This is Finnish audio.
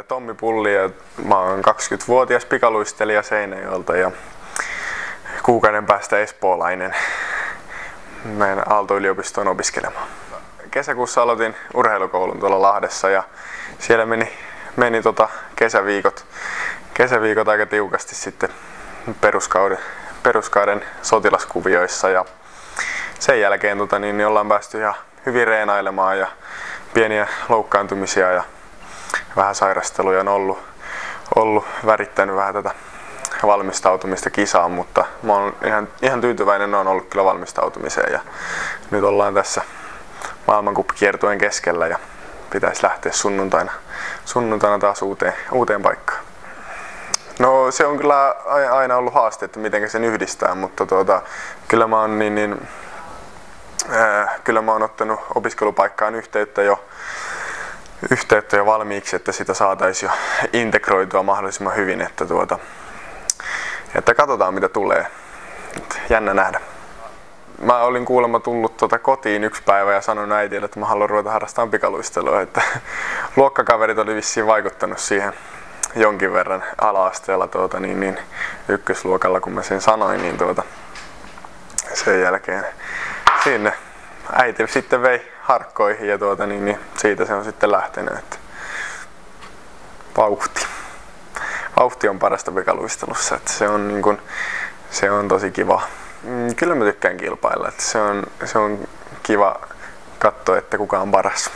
Tommi Pulli ja mä oon 20-vuotias pikaluistelija Seinäjoelta ja kuukauden päästä espoolainen. Menen Aalto-yliopistoon opiskelemaan. Kesäkuussa aloitin urheilukoulun tuolla Lahdessa ja siellä meni kesäviikot aika tiukasti sitten peruskauden sotilaskuvioissa ja sen jälkeen ollaan päästy ihan hyvin reenailemaan ja pieniä loukkaantumisia ja vähän sairasteluja on ollut värittänyt vähän tätä valmistautumista kisaan, mutta mä oon ihan tyytyväinen, on ollut kyllä valmistautumiseen ja nyt ollaan tässä maailmankuppikiertueen keskellä ja pitäisi lähteä sunnuntaina taas uuteen paikkaan. No se on kyllä aina ollut haaste, että miten sen yhdistää, mutta kyllä mä oon ottanut opiskelupaikkaan yhteyttä jo valmiiksi, että sitä saataisiin jo integroitua mahdollisimman hyvin, että katsotaan mitä tulee. Jännä nähdä. Mä olin kuulemma tullut kotiin yksi päivä ja sanoin äitille, että mä haluan ruveta harrastamaan pikaluistelua. Että luokkakaverit oli vissiin vaikuttanut siihen jonkin verran ala-asteella ykkösluokalla, kun mä sen sanoin, niin sen jälkeen sinne äiti sitten vei harkkoihin ja siitä se on sitten lähtenyt. Että vauhti on parasta pikaluistelussa, että se on tosi kiva. Kyllä mä tykkään kilpailla, että se on kiva katsoa, että kuka on paras.